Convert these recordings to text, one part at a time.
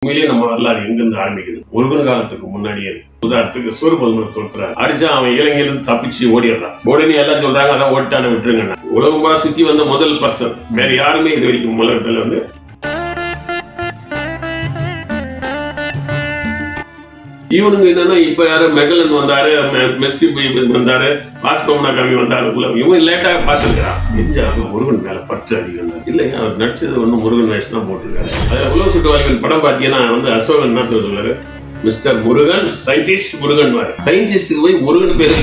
உண்மையிலேயே நம்ம வரலாறு எங்கிருந்து ஆரம்பிக்குது? முருகன் காலத்துக்கு முன்னாடியே இருக்கு. உதாரணத்துக்கு சூரபதுமனை தோற்றாரு, அடிச்சா அவன் இலங்கையிலிருந்து தப்பிச்சு ஓடிடுறான். உடனே எல்லாம் சொல்றாங்க அதான் ஓட்டான விட்டுருங்க. உலகம் சுத்தி வந்த முதல் பர்சன் வேற யாருமே இது வரைக்கும் உலகத்துல வந்து இவனுங்க என்னன்னா இப்ப யாரு மெகலன் வந்தாரு, மெஸ்கி வந்தாரு, வாஸ்கோமனா கவி வந்தாரு, இவன் லேட்டா பாத்துருக்கான். தெரிஞ்சாங்க முருகன் மேல பற்று அதிகம் தான் இல்லையா? அவர் நடிச்சது ஒண்ணு முருகன் வேஷம் தான் போட்டிருக்காரு. அதுல உலக சுற்றுவாளிகள் படம் பாத்தீங்கன்னா வந்து அசோகன் என்ன சொல்றாரு, மிஸ்டர் முருகன் சயின்டிஸ்ட் முருகன் மாதிரி. சயின்டிஸ்டுக்கு போய் முருகன் பேரு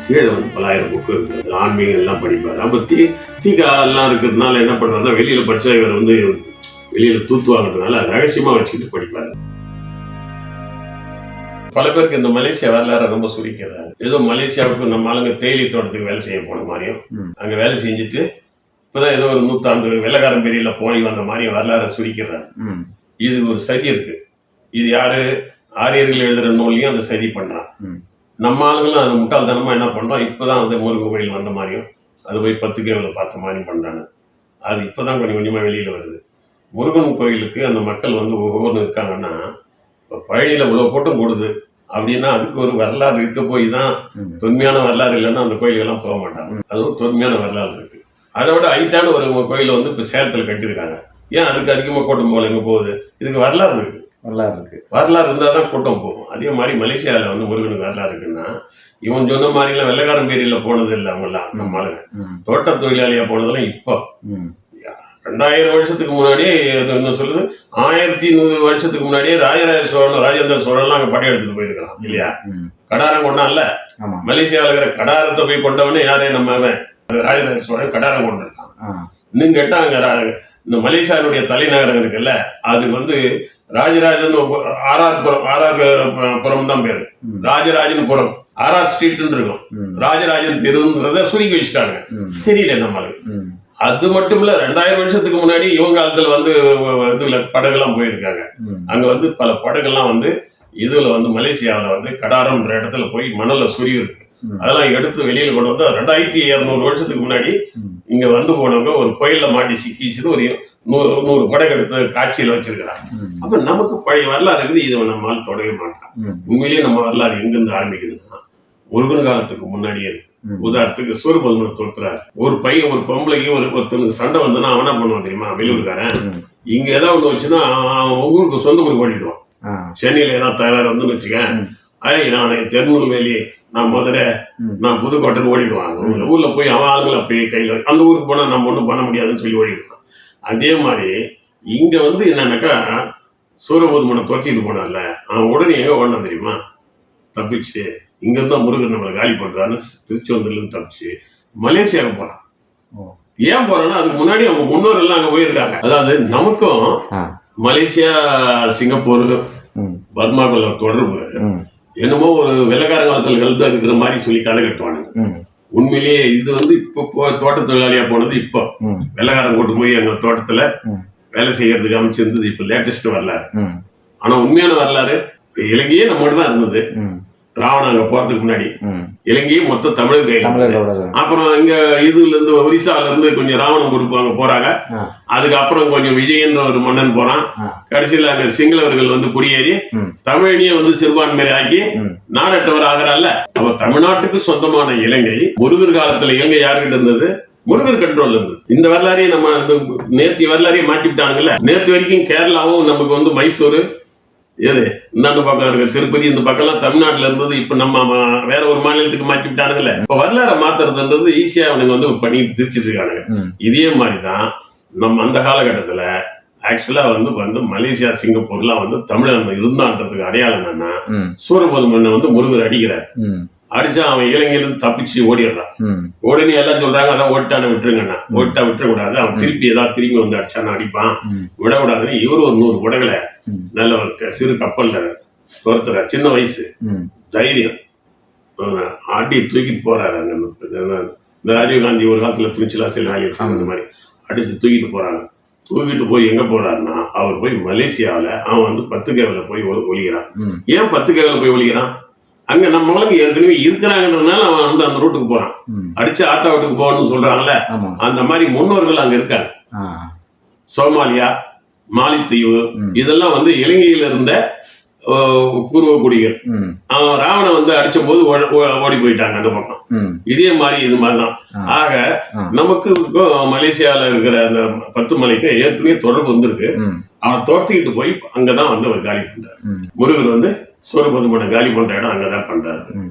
கீழே வந்து பலாயிரம் புக்கு இருக்கு, ஆன்மீகம் எல்லாம் படிப்பாரு. அப்ப தீகா எல்லாம் இருக்கிறதுனால என்ன பண்றாருன்னா வெளியில படிச்சா இவர் வந்து வெளியில தூத்துவாங்கறதுனால ரகசியமா வச்சுக்கிட்டு படிப்பாரு. பல பேருக்கு இந்த மலேசியா வரலாறு ரொம்ப சுரிக்கிறாங்க. ஏதோ மலேசியாவுக்கு நம்ம ஆளுங்க தேயிலை தோட்டத்துக்கு வேலை செய்ய போன மாதிரியும், அங்க வேலை செஞ்சுட்டு இப்பதான் ஏதோ ஒரு 100 ஆண்டு வெள்ளக்காரன் பெரியல போய் வந்த மாதிரியும் வரலாறு சுரிக்கிறாங்க. இது ஒரு சதி இருக்கு. இது யாரு ஆரியர்கள் எழுதுற நூல்லையும் அந்த சதி பண்றான். நம்ம ஆளுங்களும் அது முட்டாள்தனமா என்ன பண்றோம், இப்பதான் வந்து முருகன் கோயில் வந்த மாதிரியும் அது போய் 10 கேவல பார்த்த மாதிரியும் பண்றாங்க. அது இப்பதான் கொஞ்சம் கொஞ்சமா வெளியில வருது. முருகன் கோயிலுக்கு அந்த மக்கள் வந்து ஒவ்வொரு இருக்காங்கன்னா, இப்போ பழனியில் இவ்வளோ கூட்டம் கூடுது அப்படின்னா அதுக்கு ஒரு வரலாறு இருக்க போய் தான். தொன்மையான வரலாறு இல்லைன்னா அந்த கோயிலுக்கெல்லாம் போக மாட்டாங்க. அதுவும் தொன்மையான வரலாறு இருக்கு. அதை விட ஹைட்டான ஒரு கோயிலை வந்து இப்போ சேலத்தில் கட்டியிருக்காங்க. ஏன் அதுக்கு அதிகமாக கூட்டம் போல எங்கே போகுது? இதுக்கு வரலாறு இருக்கு. வரலாறு இருந்தால் தான் கூட்டம் போகும். அதே மாதிரி மலேசியாவில் வந்து முருகனுக்கு வரலாறு இருக்குன்னா, இவன் சொன்ன மாதிரிலாம் வெள்ளக்காரன் பேரியில் போனது இல்லை. அவங்கெல்லாம் நம்ம ஆளுங்க தோட்ட தொழிலாளியா போனதெல்லாம் இப்போ 2000 வருஷத்துக்கு முன்னாடியே என்ன சொல்லுது, 1100 வருஷத்துக்கு முன்னாடியே ராஜராஜ சோழன் ராஜேந்திர சோழன்லாம் அங்கே படையெடுத்துட்டு போயிருக்கலாம் இல்லையா? கடாரம் கொண்டான்ல, மலேசியாவில் இருக்கிற கடாரத்தை போய் கொண்டவனே யாரே நம்ம ராஜராஜ சோழன் கடாரம் கொண்டிருக்கான். இன்னும் கேட்டா அங்க இந்த மலேசியாவுடைய தலைநகரம் இருக்குல்ல, அது வந்து ராஜராஜன் ஆர்ஆர்புரம் தான் பேரு. ராஜராஜன் புரம் ஆர்ஆர் ஸ்ட்ரீட் இருக்கும். ராஜராஜன் தெருன்றத சுருக்கி வச்சுட்டாங்க. தெரியல நம்மளுக்கு. அது மட்டும் இல்ல, 2000 வருஷத்துக்கு முன்னாடி இவங்க காலத்துல வந்து இதுல படகுலாம் போயிருக்காங்க. அங்க வந்து பல படகுலாம் வந்து இதுல வந்து மலேசியாவில வந்து கடாரம்ன்ற இடத்துல போய் மணல்ல சொருகி இருக்கு. அதெல்லாம் எடுத்து வெளியில கொண்டு வந்து 2200 வருஷத்துக்கு முன்னாடி இங்க வந்து போனவங்க ஒரு கோயில்ல மாட்டி சிக்கிச்சுன்னு ஒரு 100 படகு எடுத்து காட்சியில வச்சிருக்கிறாங்க. அப்ப நமக்கு பழைய வரலாறு இருக்குது, இதை நம்மளால தொடவே மாட்டான். உண்மையிலேயே நம்ம வரலாறு எங்கிருந்து ஆரம்பிக்குதுன்னா முருகன் காலத்துக்கு முன்னாடியே இருக்கு. உதாரணத்துக்கு சூரபதுமனை தோற்றாரு, ஒரு பையன் ஒரு பொம்பளைக்கு ஒருத்தனுக்கு சண்டை வந்ததுன்னா அவனா பண்ணுவான் தெரியுமா? வெளியூருக்காரன் இங்க ஏதாவது ஒண்ணு வச்சுன்னா ஊருக்கு சொந்த ஊருக்கு ஓடிடுவான். சென்னையில ஏதாவது தயார் வந்து வச்சுக்க, நான் திருநெல்வேலி, நான் மதுரை, நான் புதுக்கோட்டைன்னு ஓடிடுவாங்க. ஊர்ல போய் அவன் ஆளுங்களை அப்படியே கையில அந்த ஊருக்கு போனா நம்ம ஒன்றும் பண்ண முடியாதுன்னு சொல்லி ஓடிடுவான். அதே மாதிரி இங்க வந்து என்னன்னாக்கா சூரபதுமனை தோற்றிட்டு போனார்ல, அவன் உடனே எங்க ஓடணும் தெரியுமா? தப்பிச்சு இங்க இருந்தா முருகன் நம்மளை காலி பண்றான்னு திருச்செந்தூர்ல இருந்து தப்பிச்சு மலேசியாவுக்கு போறான். ஏன் போறான்னா அதுக்கு முன்னாடி அவங்க முன்னோர் எல்லாம் அங்க போயிருக்காங்க. அதாவது நமக்கும் மலேசியா, சிங்கப்பூர், பர்மாக்குள்ள தொடர்பு என்னமோ ஒரு வெள்ளக்கார காலத்துல தான் இருக்கிற மாதிரி சொல்லி கதை கட்டுவானுங்க. உண்மையிலேயே இது வந்து இப்போ தோட்ட தொழிலாளியா போனது இப்போ வெள்ளக்காரன் கூட்டு போய் எங்க தோட்டத்துல வேலை செய்யறதுக்கு அமைச்சிருந்தது இப்ப லேட்டஸ்ட் வரலாறு. ஆனா உண்மையான வரலாறு இலங்கையே நம்மகிட்ட தான் இருந்தது. ராவணன் அங்க போறதுக்கு முன்னாடி இலங்கையே மொத்தம் தமிழர் கையில. அப்புறம் இங்க இதுல இருந்து ஒரிசால இருந்து கொஞ்சம் ராவணன் குரூப் அங்க போறாங்க. அதுக்கப்புறம் கொஞ்சம் விஜயன்ற ஒரு மன்னன் போறான். கடைசியில அங்க சிங்களவர்கள் வந்து குடியேறி தமிழனையே வந்து சிறுபான்மையை ஆக்கி நாடற்றவர் ஆகிறால. அப்ப தமிழ்நாட்டுக்கு சொந்தமான இலங்கை முருகர் காலத்துல இலங்கை யாருக்கிட்ட இருந்தது? முருகர் கண்ட்ரோல் இருந்தது. இந்த வரலாறையே நம்ம நேற்று வரலாறையே மாற்றி விட்டானுங்கல்ல. நேற்று வரைக்கும் கேரளாவும் நமக்கு வந்து மைசூரு எது இந்தாண்ட பக்கம் இருக்கு திருப்பதி, இந்த பக்கம் எல்லாம் தமிழ்நாட்டுல இருந்தது. இப்ப நம்ம வேற ஒரு மாநிலத்துக்கு மாற்றி விட்டானுங்கல்ல. இப்ப வரலாறை மாத்துறதுன்றது ஈஸியா அவனுக்கு வந்து பண்ணி திரிச்சிட்டு இருக்கானுங்க. இதே மாதிரிதான் நம்ம அந்த காலகட்டத்துல ஆக்சுவலா வந்து மலேசியா, சிங்கப்பூர்லாம் வந்து தமிழன் இருந்தான்றதுக்கு அடையாளம் என்னன்னா, சூரபதுமனை வந்து முருகர் அடிக்கிறார். அடிச்சா அவன் இலங்கையிலிருந்து தப்பிச்சு ஓடிடுறான். உடனே எல்லாம் சொல்றாங்க அதான் ஓட்டான விட்டுருங்கண்ணா. ஓட்டா விட்டுறக்கூடாது, அவன் திருப்பி ஏதாவது திரும்பி வந்து அடிச்சான்னு அடிப்பான், விடக்கூடாதுன்னு இவரு ஒரு 100 படகுல நல்ல ஒரு சிறு கப்பல்ல துரத்துற. சின்ன வயசு தைரியம் ஆட்டி தூக்கிட்டு போறாரு. அங்க இந்த ராஜீவ்காந்தி ஒரு காலத்துல துணிச்சலா சில வேலையை அந்த மாதிரி அடிச்சு தூக்கிட்டு போறாங்க. தூக்கிட்டு போய் எங்க போறாருன்னா அவர் போய் மலேசியாவில அவன் வந்து 10 கேவல போய் ஒழிகிறான். ஏன் 10 கேவல போய் ஒழிகிறான்? அங்க நம்ம ஆளுங்க ஏற்கனவே இருக்கிறாங்கன்றதுனால அவன் வந்து அந்த ரூட்டுக்கு போறான். அடிச்சு ஆத்தா வீட்டுக்கு போகணும்னு சொல்றாங்கல்ல, அந்த மாதிரி முன்னோர்கள் அங்க இருக்காங்க. சோமாலியா, மாலித்தீவு இதெல்லாம் வந்து இலங்கையில இருந்த பூர்வ குடிகள். அவன் ராவணன் வந்து அடிச்ச போது ஓடி போயிட்டாங்க அந்த பக்கம். இதே மாதிரி இது மாதிரிதான். ஆக நமக்கு மலேசியால இருக்கிற அந்த 10 மலைக்கு ஏற்கனவே தொடர்பு வந்திருக்கு. அவனை துரத்திக்கிட்டு போய் அங்கதான் வந்து அவர் காலி பண்றாரு. முருகர் வந்து சூரபதுமனை காலி பண்ற இடம் அங்கதான் பண்றாரு.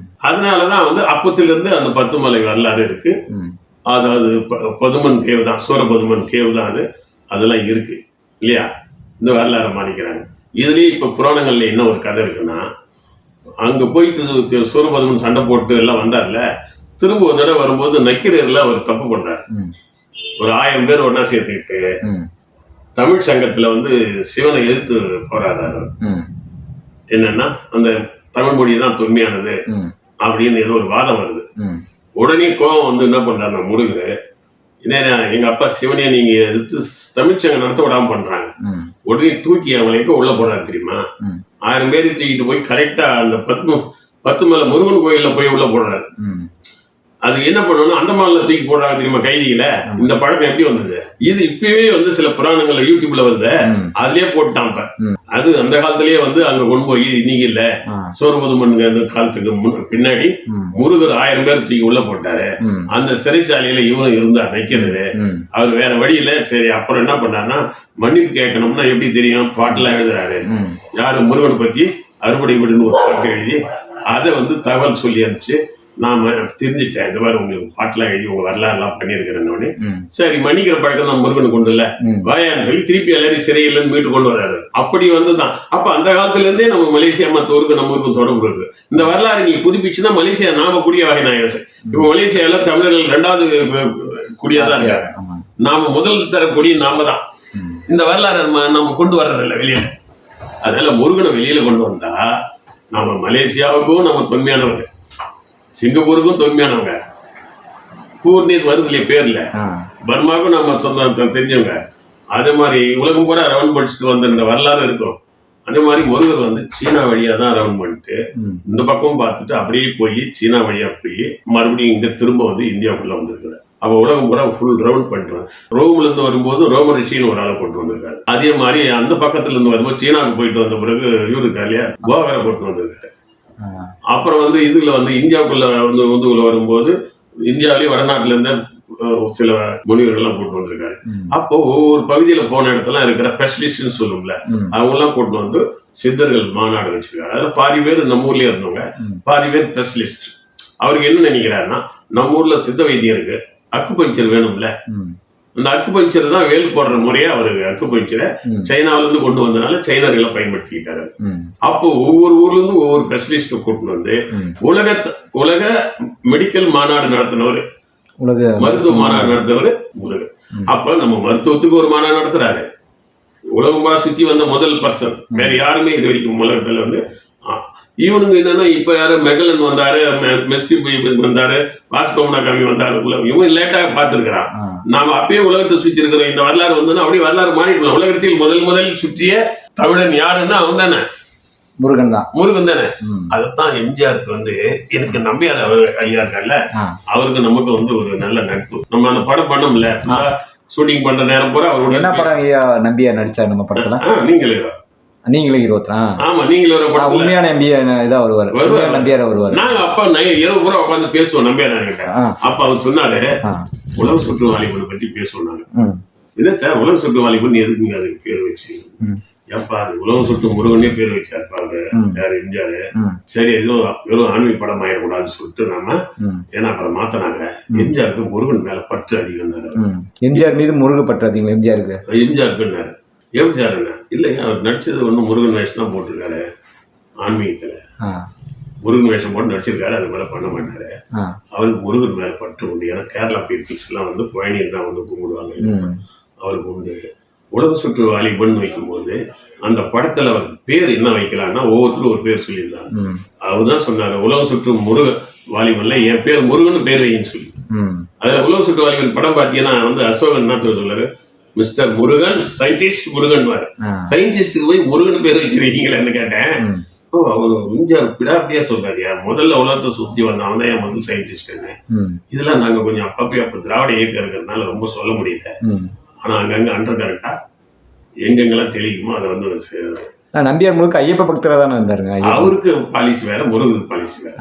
அதனாலதான் வந்து அப்பத்திலிருந்து அந்த 10 மலை வரலாறு இருக்கு. அதாவது பதுமன் கேவு தான், சூரபதுமன் கேவு தான் அது. அதெல்லாம் இருக்கு இல்லையா, இந்த வரலாறு மாறிக்கிறாங்க. இதுலயே இப்ப புராணங்கள்ல என்ன ஒரு கதை இருக்குன்னா, அங்க போயிட்டு சூரபதுமன் சண்டை போட்டு எல்லாம் வந்தார்ல, திரும்ப ஒரு தடவை வரும்போது நக்கீரர்ல அவர் தப்பு பண்றாரு. ஒரு 1000 பேர் ஒன்னா சேர்த்துக்கிட்டு தமிழ் சங்கத்துல வந்து சிவனை எதிர்த்து போராடுறாரு. என்னன்னா அந்த தமிழ் மொழி தான் தொன்மையானது அப்படின்னு ஏதோ ஒரு வாதம் வருது. உடனே கோவம் வந்து என்ன பண்றாரு முருகரு, எங்க அப்பா சிவனையை நீங்க எதிர்த்து தமிழ்ச்சங்கம் நடத்த விடாம பண்றாங்க. உடனே தூக்கி அவங்களுக்கு உள்ள போடுறாரு தெரியுமா. 1000 பேரை தூக்கிட்டு போய் கரெக்டா அந்த 10 மலை முருகன் கோயில்ல போய் உள்ள போடுறாரு. அது என்ன பண்ணணும், அந்த மாநில தூக்கி போடுறாங்க தெரியுமா கைதியில. இந்த பழக்கம் எப்படி வந்தது? இது இப்பவே வந்து சில புராணங்கள்ல யூடியூப்ல வருது, அதுலயே போட்டான். அது அந்த காலத்திலேயே வந்து அங்க கொண்டு போய் இன்னைக்கு இல்ல, சூரபதுமன் காலத்துக்கு பின்னாடி முருகர் 1000 பேர் தூக்கி உள்ள போட்டாரு. அந்த சிறைசாலையில இவன் இருந்தார் நைக்கிறது. அவர் வேற வழியில சரி அப்புறம் என்ன பண்ணாருன்னா, மன்னிப்பு கேட்கணும்னா எப்படி தெரியும், பாட்டுலாம் எழுதுறாரு. யாரு முருகனை பத்தி அறுபடை வீடுன்னு ஒரு பாட்டு எழுதி அதை வந்து தகவல் சொல்லி அனுப்பிச்சு, நாம தெரிஞ்சுட்டேன் இந்த மாதிரி உங்களுக்கு பாட்டுலாம் எழுதி உங்க வரலாறுலாம் பண்ணியிருக்கிறேன்னு. சரி மன்னிக்கிற பழக்கம் தான் முருகனுக்கு கொண்டு இல்ல, வாயான்னு சொல்லி திருப்பி எல்லாரையும் சிறையிலேருந்து மீட்டு கொண்டு வர்றாரு. அப்படி வந்துதான். அப்ப அந்த காலத்துல இருந்தே நம்ம மலேசியா மற்ற ஊருக்கு நம்ம ஊருக்கும் தொடர்பு இருக்கு. இந்த வரலாறு நீங்க புதுப்பிச்சுன்னா மலேசியா நாம குடிய வகை நாயகசை. இப்ப மலேசியால தமிழர்கள் 2வது குடியாதான் இருக்காங்க. நாம முதல் தர குடி நாம தான். இந்த வரலாறு நம்ம கொண்டு வர்றதில்ல வெளியில. அதனால முருகனை வெளியில கொண்டு வந்தா நம்ம மலேசியாவுக்கும் நம்ம தொன்மையானவங்க, சிங்கப்பூருக்கும் தொன்மையானவங்க, பூர்ணீர் வருது இல்லையா பேர்ல, பர்மாவுக்கும் நம்ம சொந்த தெரிஞ்சவங்க. அதே மாதிரி உலகம் பூரா ரவுண்ட் படிச்சுட்டு வந்த இந்த வரலாறு இருக்கும். அதே மாதிரி முருகர் வந்து சீனா வழியா தான் ரவுண்ட் பண்ணிட்டு இந்த பக்கம் பார்த்துட்டு அப்படியே போய் சீனா வழியா போய் மறுபடியும் இங்க திரும்ப வந்து இந்தியாவுக்குள்ள வந்திருக்கிறார். அப்ப உலகம் பூரா ஃபுல் ரவுண்ட் பண்ணிட்டு ரோம்ல இருந்து வரும்போது ரோம ரிஷின்னு ஒரு ஆளை கொண்டு வந்திருக்காரு. அதே மாதிரி அந்த பக்கத்துல இருந்து வரும்போது சீனாவுக்கு போயிட்டு வந்த பிறகு இவரு இருக்கா இல்லையா, கோவரை கொண்டு வந்திருக்காரு. அப்புறம் வந்து இதுல வந்து இந்தியாவுக்குள்ள வந்து வரும்போது இந்தியாவிலேயே வடநாட்டுல இருந்த சில முனிவர்கள்லாம் கூட்டு வந்திருக்காரு. அப்போ ஒவ்வொரு பகுதியில போன இடத்துல இருக்கிற ஸ்பெஷலிஸ்ட் சொல்லும்ல, அவங்க எல்லாம் கூட்டு வந்து சித்தர்கள் மாநாடு வச்சிருக்காரு. அதாவது பாதி பேர் நம்ம ஊர்லயே இருந்தவங்க, பாதி பேர் ஸ்பெஷலிஸ்ட். அவருக்கு என்ன நினைக்கிறாருன்னா, நம்ம ஊர்ல சித்த வைத்தியம் இருக்கு, அக்குபஞ்சர் வேணும்ல, அந்த அக்குபஞ்சர் தான் வேல் போடுற முறையா அவருக்கு அக்குபஞ்சரை சைனாவில இருந்து கொண்டு வந்தனால சைனர்களை பயன்படுத்திக்கிட்டாரு. அப்போ ஒவ்வொரு ஊர்ல இருந்து ஒவ்வொரு ஸ்பெஷலிஸ்ட் கூட்டு வந்து உலக மெடிக்கல் மாநாடு நடத்தினவர், மருத்துவ மாநாடு நடத்துறவர் முருகன். அப்ப நம்ம மருத்துவத்துக்கு ஒரு மாநாடு நடத்துறாரு. உலகம் சுத்தி வந்த முதல் பர்சன், வேற யாருமே இது வரைக்கும் உலகத்துல வந்து. இவனுங்க என்னன்னா, இப்ப யாரு மெகலன் வந்தாரு, மெஸ்கி வந்தாரு, வாஸ்கோமனா காமி வந்தாரு, இவன் லேட்டா பார்த்திருக்கிறான். நாம அப்பயே உலகத்தை சுற்றி இருக்கிறோம். இந்த வரலாறு வந்து அப்படியே வரலாறு மாறிட்டு, உலகத்தில் முதல் சுற்றிய தமிழன் யாருன்னா அவன் தானே, முருகன் தான். முருகன் தானே. அதைத்தான் எம்ஜிஆருக்கு வந்து எனக்கு நம்பியார் அவர் ஐயா இருக்கார்ல, அவருக்கு நமக்கு வந்து ஒரு நல்ல நட்பு. நம்ம அந்த படம் பண்ணோம்ல, ஷூட்டிங் பண்ற நேரம் பூரா அவரோட. என்ன படம் ஐயா நம்பியார் நடிச்சார் நம்ம படத்துல? நீங்களே ஆமா, நீங்களே உண்மையான இதா வருவாரு, நம்பியார் வருவாரு. நாங்க அப்பா இரவு பூரா உட்காந்து பேசுவோம் நம்பியார் கிட்ட. அப்ப அவர் சொன்னாரு, உலக சுற்று வாலிபனை பத்தி பேசுவோம். என்ன சார் உலக சுற்று வாலிபன் எதுக்குங்க அதுக்கு பேர் வச்சு? ஏப்பா உலகம் சுட்டு முருகனே பேர் வச்சாரு யாரு, எம்ஜிஆரு. சரி ஏதோ வெறும் ஆன்மீக படம் ஆயிடக்கூடாதுன்னு சொல்லிட்டு நாம, ஏன்னா அப்புறம் மாத்தினாங்க. எம்ஜிஆருக்கு முருகன் மேல பற்று அதிகம். எம்ஜிஆர் மீது முருக பற்று அதிகம் எம்ஜிஆருக்கு. எம்ஜிஆருக்குன்னாரு. எம்ஜிஆர் என்ன இல்லைங்க, அவர் நடிச்சது ஒன்றும் முருகன் வேஷம் தான் போட்டிருக்காரு. ஆன்மீகத்துல முருகன் வேஷம் போட்டு நடிச்சிருக்காரு, அது மேல பண்ண மாட்டாரு. அவருக்கு முருகன் மேல பற்று உண்டு. ஏன்னா கேரளா பீப்புள்ஸ் எல்லாம் வந்து பழனியில் தான் வந்து கும்பிடுவாங்க. அவருக்கு உண்டு. உலக சுற்று வாலிபன் வைக்கும் போது அந்த படத்துல அவர் பேர் என்ன வைக்கலாம்னா, ஒவ்வொருத்தரும் ஒரு பேர் சொல்லியிருந்தாங்க. அவர் தான் சொன்னாரு, உலக சுற்று முருக வாலிபன்ல என் பேர் முருகன் பேர் வைன்னு சொல்லி. அதுல உலக சுற்று வாலிபன் படம் பாத்தீங்கன்னா வந்து அசோகன் என்ன சொல்றாரு, மிஸ்டர் முருகன் சயின்டிஸ்ட் முருகன். சயின்டிஸ்டுக்கு போய் முருகன் பேர் வச்சிருக்கீங்களேன்னு கேட்டேன். அப்போ அவர் எம்ஜிஆர் பிடாப்பிடியா சொல்றாருயா, முதல்ல உலகத்தை சுத்தி வந்தவன் தான் என் முதல் சயின்டிஸ்ட்னு. இதெல்லாம் நாங்க கொஞ்சம் அப்ப திராவிட இயக்கம் இருக்கிறதுனால ரொம்ப சொல்ல முடியல. ஆனா அங்கங்க அண்டர் கரெக்டா எங்கெங்கெல்லாம் தெளிக்குமோ அதை வந்து நம்பியார் முழுக்க ஐயப்ப பக்தரா தானே இருந்தாருங்க. அவருக்கு பாலிசி வேற, முருகனுக்கு பாலிசி வேற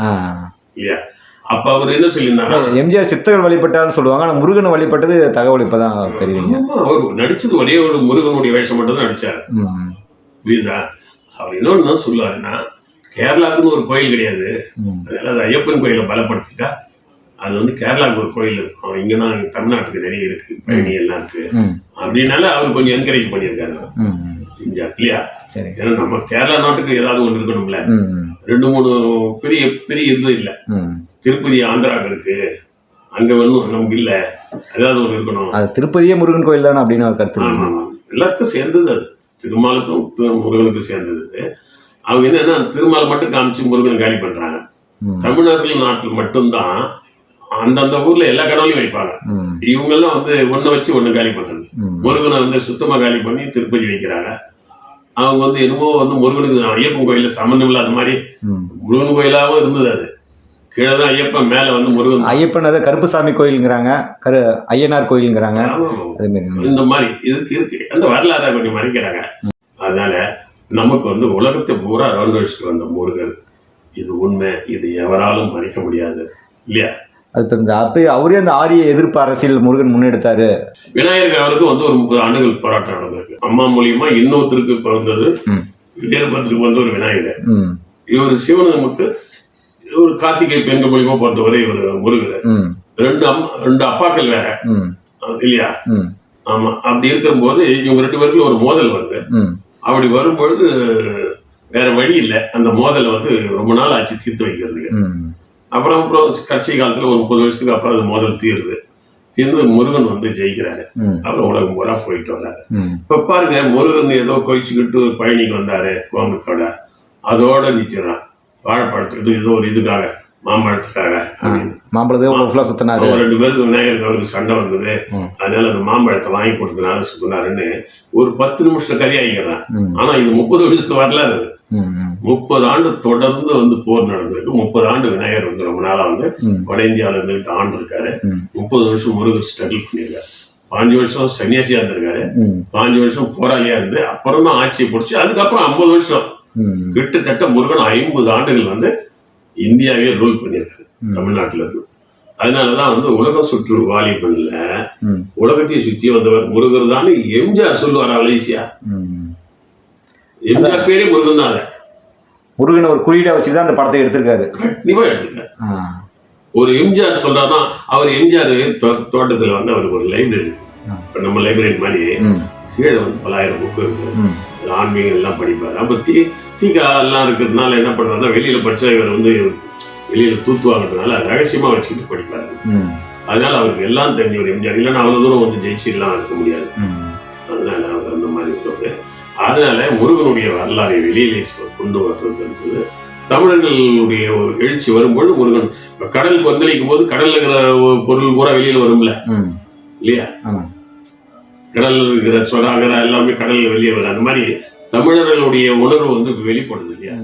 இல்லையா? அப்ப அவர் என்ன சொல்லியிருந்தாரு, எம்ஜிஆர் சித்தர்கள் வழிபட்டார்னு சொல்லுவாங்க, ஆனா முருகனை வழிபட்டது தகவல் இப்பதான் தெரியுங்க. அவர் நடிச்சது ஒரே ஒரு முருகனுடைய வேஷம் மட்டும் தான் நடிச்சாரு. புரியுதா? அவர் இன்னொன்னு தான் சொல்லுவாருன்னா, கேரளாவுக்குன்னு ஒரு கோயில் கிடையாது, அதனால அது ஐயப்பன் கோயிலை பலப்படுத்திட்டா அது வந்து கேரளாவுக்கு ஒரு கோயில் இருக்கும், இங்கன்னா தமிழ்நாட்டுக்கு நிறைய இருக்கு, பயணி எல்லாம் இருக்கு அப்படின்னால அவர் கொஞ்சம் என்கரேஜ் பண்ணியிருக்காரு இல்லையா? ஏன்னா நம்ம கேரளா நாட்டுக்கு ஏதாவது ஒண்ணு இருக்கணும்ல. 2-3 பெரிய பெரிய இது இல்ல, திருப்பதி ஆந்திராவுக்கு இருக்கு, அங்க வந்து நமக்கு இல்ல, ஏதாவது ஒண்ணு இருக்கணும். அது திருப்பதியே முருகன் கோயில் தானே அப்படின்னு ஒரு கருத்து. எல்லாருக்கும் சேர்ந்தது அது, திருமாலுக்கும் முருகனுக்கும் சேர்ந்தது. அவங்க என்னன்னா திருமால் மட்டும் காமிச்சு முருகனை காலி பண்றாங்க. தமிழர்கள் நாட்டில் மட்டும்தான் அந்தந்த ஊர்ல எல்லா கடவுளையும் வைப்பாங்க. இவங்க எல்லாம் வந்து ஒண்ணு வச்சு ஒண்ணு காலி பண்றது. முருகனை வந்து சுத்தமா காலி பண்ணி திருப்பதி வைக்கிறாங்க. அவங்க வந்து என்னமோ வந்து முருகனுக்கு ஐயப்பன் கோயில சம்பந்தம் இல்லாத மாதிரி முருகன் கோயிலாவும் இருந்தது. அது கீழே தான் ஐயப்பன், மேல வந்து முருகன். ஐயப்பன் அதை கருப்புசாமி கோயிலுங்கிறாங்க, ஐயனார் கோயிலுங்கிறாங்க. இந்த மாதிரி இதுக்கு இருக்கு, அந்த வரலாறை கொஞ்சம் மறைக்கிறாங்க. அதனால நமக்கு வந்து உலகத்தை பூரா ரவுண்ட் வச்சுட்டு வந்த முருகன் இது உண்மை, இது எவராலும் மறைக்க முடியாது இல்லையா? அது அப்ப அவரே அந்த ஆரிய எதிர்ப்பு அரசியல் முருகன் முன்னெடுத்தாரு. விநாயகர் அவருக்கு வந்து ஒரு 30 ஆண்டுகள் போராட்டம் நடந்திருக்கு. அம்மா மூலியமா இன்னொருத்தருக்கு பிறந்தது வீரபத்திரருக்கு வந்து ஒரு விநாயகர். இவர் சிவனுக்கு ஒரு கார்த்திகை பெண்கள் மூலியமா பிறந்தவரை இவர் முருகர். 2 அப்பாக்கள் வேற இல்லையா? ஆமா. அப்படி இருக்கும்போது இவங்க 2 பேருக்குள்ள ஒரு மோதல் வருது. அப்படி வரும்பொழுது வேற வழி இல்லை, அந்த மோதலை வந்து ரொம்ப நாள் ஆச்சு தீர்த்து வைக்கிறதுக்கு. அப்புறம் கடைசி காலத்துல ஒரு 30 வருஷத்துக்கு அப்புறம் அது மோதல் தீர்ந்து முருகன் வந்து ஜெயிக்கிறாரு. அப்புறம் உலகம் பூரா போயிட்டு வர்றாரு. இப்ப பாருங்க, முருகன் ஏதோ கோயிச்சுக்கிட்டு பயணிக்கு வந்தாரு கோமத்தோட, அதோட நிக்கிறான் வாழைப்பழத்துக்கு ஏதோ ஒரு இதுக்காக, மாம்பழத்துக்காக. மாம்பழத்தை சுத்தினாரு. 2 பேருக்கு விநாயகருக்கு அவருக்கு சண்டை வந்தது, அதனால அந்த மாம்பழத்தை வாங்கி கொடுத்தனால சுத்தினாருன்னு ஒரு 10 நிமிஷம் கதையாகிறான். ஆனா இது 30 வருஷத்து வரலாறு. 30 ஆண்டு தொடர்ந்து வந்து போர் நடந்திருக்கு. 30 ஆண்டு விநாயகர் வந்து ரொம்ப நாளா வந்து வட இந்தியாவில இருந்துகிட்டு ஆண்டு இருக்காரு. 30 வருஷம் முருகர் ஸ்ட்ரகிள் பண்ணியிருக்காரு. 5 வருஷம் சன்னியாசியா இருந்திருக்காரு. 5 வருஷம் போராளியா இருந்து அப்புறம் தான் ஆட்சியை பிடிச்சி, அதுக்கப்புறம் 50 வருஷம் கிட்டத்தட்ட முருகன் 50 ஆண்டுகள் வந்து இந்தியாவே ரூல் பண்ணியிருக்காரு தமிழ்நாட்டுல இருந்து. அதனாலதான் வந்து உலக சுற்று வாலிபன்ல உலகத்தையே சுற்றி வந்தவர் முருகர் தான் எம்ஜிஆர் சொல்லுவார். அலேசியா எம்ஜிஆர் பேரே முருகன் தான். முருகன் ஒரு குறியீடா வச்சுதான் அந்த படத்தை எடுத்திருக்காரு. கண்டிப்பா எடுத்திருக்காரு. ஒரு எம்ஜிஆர் சொல்றாருன்னா அவர் எம்ஜிஆர் தோட்டத்துல வந்து அவருக்கு ஒரு லைப்ரரி, இப்ப நம்ம லைப்ரரி மாதிரி கீழே வந்து 1000 புக்கு இருக்கு, ஆன்மீகம் எல்லாம் படிப்பாரு. அப்ப தீகா எல்லாம் இருக்கிறதுனால என்ன பண்றாருன்னா, வெளியில படிச்சா இவர் வந்து வெளியில தூத்துவாங்கிறதுனால ரகசியமா வச்சுக்கிட்டு படிப்பாரு. அதனால அவருக்கு எல்லாம் தெரிஞ்ச ஒரு எம்ஜிஆர். இல்லைன்னா அவ்வளவு தூரம் வந்து ஜெயிச்சு எல்லாம் இருக்க முடியாது. அதனால அவர் அந்த மாதிரி உள்ளவர். அதனால முருகனுடைய வரலாறை வெளியிலே கொண்டு வர்றது தமிழர்களுடைய எழுச்சி வரும்பொழுது முருகன் கடல் கொந்தளிக்கும் போது கடல்ல இருக்கிற பொருள் பூரா வெளியில வரும்ல இல்லையா? கடல்ல இருக்கிற சொராகரா எல்லாமே கடல்ல வெளியே வரும். அந்த மாதிரி தமிழர்களுடைய உணர்வு வந்து வெளிப்படுது இல்லையா?